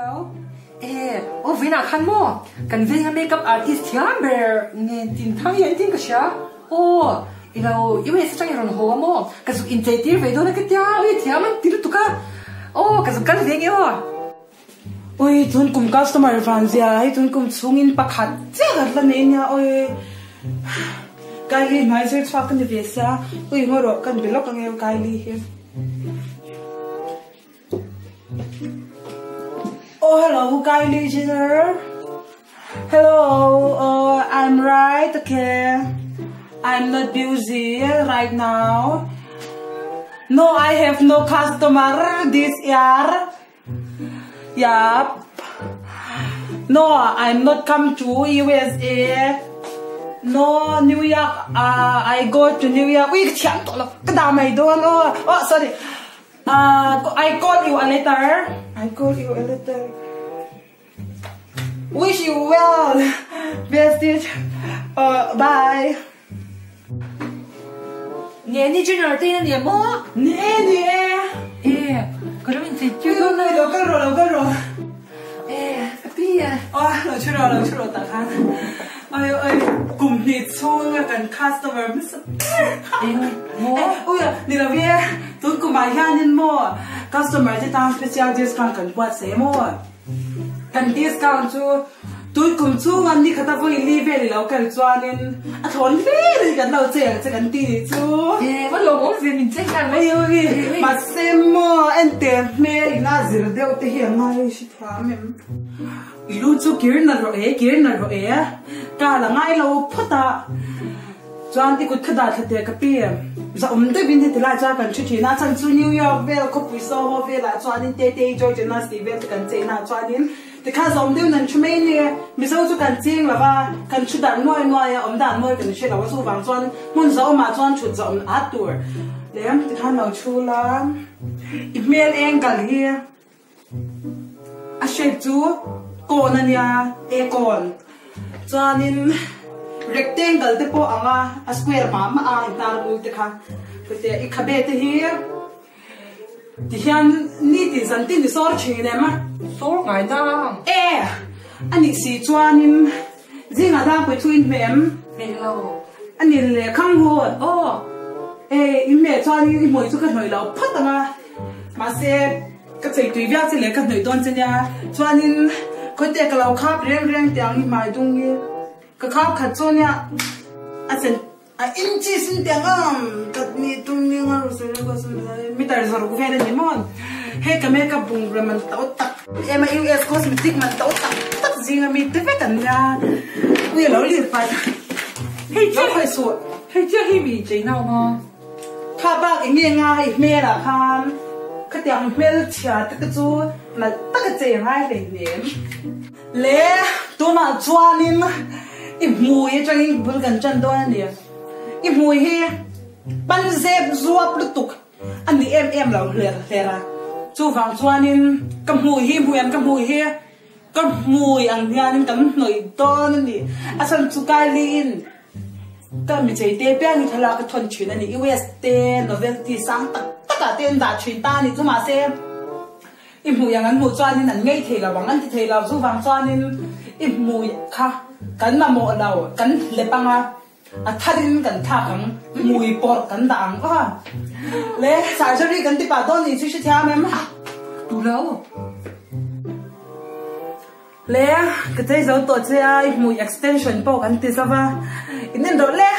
Hello. Vì nào khăn mò, cần về makeup artist thiam bear nghe tin thang yên tin cái gì? Hello, yêu hết sang rồi hồ mò, cái số initiative về đó là cái tia, thiam anh tin được cả. Cái số cái gì nghe ôi tuần cùng customer fans ya, tuần cùng sungin pakhat, chắc là nên ya, Kylie nói sẽ cho cái gì vậy? Ngồi rồi cần bị lóc nghe Kylie. Hello, Kylie Jenner. Hello, I'm right, okay. I'm not busy right now. No, I have no customer this year. Yup. No, I'm not come to USA. No, New York. I go to New York. Wait, cái đào mày doon. Sorry. I call you a later. I call you a later. Wish you well, bestie. Bye. nghe đi chơi nào tên gì mò? Nè. Cái đó mình sẽ chơi đâu cái rồi. Bây giờ. Nó chưa rồi tao khăn. Ơi, cùng đi chung gần customer mò. Đi đâu vậy? Tôi cùng bài hàng nên mò. Customer thì tao special discount cần quạt xe mò. Cần discount cho tôi cùng chung anh đi khát vui đi về thì lâu cần cho nên thốn về thì cần lâu chơi sẽ cần đi chú. Bắt đầu có gì mình chơi càng mấy mà xem mò anh tiền mẹ na gì đâu thì hiện nay shit ham em. Luôn chú kia na rồi cả là ngay lâu phút à. Cho anh đi cút khát đã thật cái bia. Giờ tôi bin thì lại cho cần chút na chân chú New York về có bùi sâu về lại cho anh tê Georgia na về cần chơi na cho anh thì khá giống điều nên chúng mình mình sẽ cho cần chiên là ba cần chút đạn nuôi đạn nuôi cần chuyện là có số vàng chọn muốn giàu mà chọn chút giàu át tuổi đấy thì khá nào chú là email em cả đi sẽ chú con anh ya con cho nên rectangle thì po anga square mà ta luôn thì khá cái ít khá bé thì thì hiện ní thì dân tin thì sort chuyện này mà số ngày đó anh ấy xí cho anh riêng là đang between them hello anh ấy là khang hồ em mẹ cho anh mỗi chút cái nồi lẩu phất mà sẽ cái gì tùy việc sẽ lấy cái nồi toàn trên nhà cho anh có thể cái lẩu khắp riêng tiếng mà dung như cái khắp khát cho nha anh sẽ inchi sin tiếng cái này tung như ngao rồi có sự mi tar rồi cũng phải đến món hay cái make up bung rồi mình tao tắc em US cosmetic mình tao tắc gì mà mi tới phải cần nhà ui lẩu liền phải hay chưa phải sụt hay chưa hay bị chế nào mà khá bác em nghe ngay mẹ là khan cái tiếng mẹ chia cái chú là tất cái chế ngay để nếm lẽ tôi mà cho nên im mùi cho anh vẫn cần chân tôi nè im mùi he ban dẹp ruột lục tục anh đi em là lẹ ra chú vàng cho nên cầm mùi em cầm mùi he cầm mùi anh nha nên cầm nồi to nên đi asan chú cái lin cầm bị chơi tê bèn thì là cái thuần chuyển này US tên novelty sang tất cả tên đã chuyển ta thì chú mà xem im mùi anh mùi cho nên anh ngay thì là bằng anh thì thầy là chú vàng cho nên im mùi kha cắn mà mộ đầu cắn lệ băng thay cần thà cắn mùi bọt cắn đắng lẽ sản xuất đi cắn tí bà tôn thì chú sẽ theo em đủ lâu lẽ cái thế giới tổ chức mùi extension bộ cắn tí sao va nên đó lẽ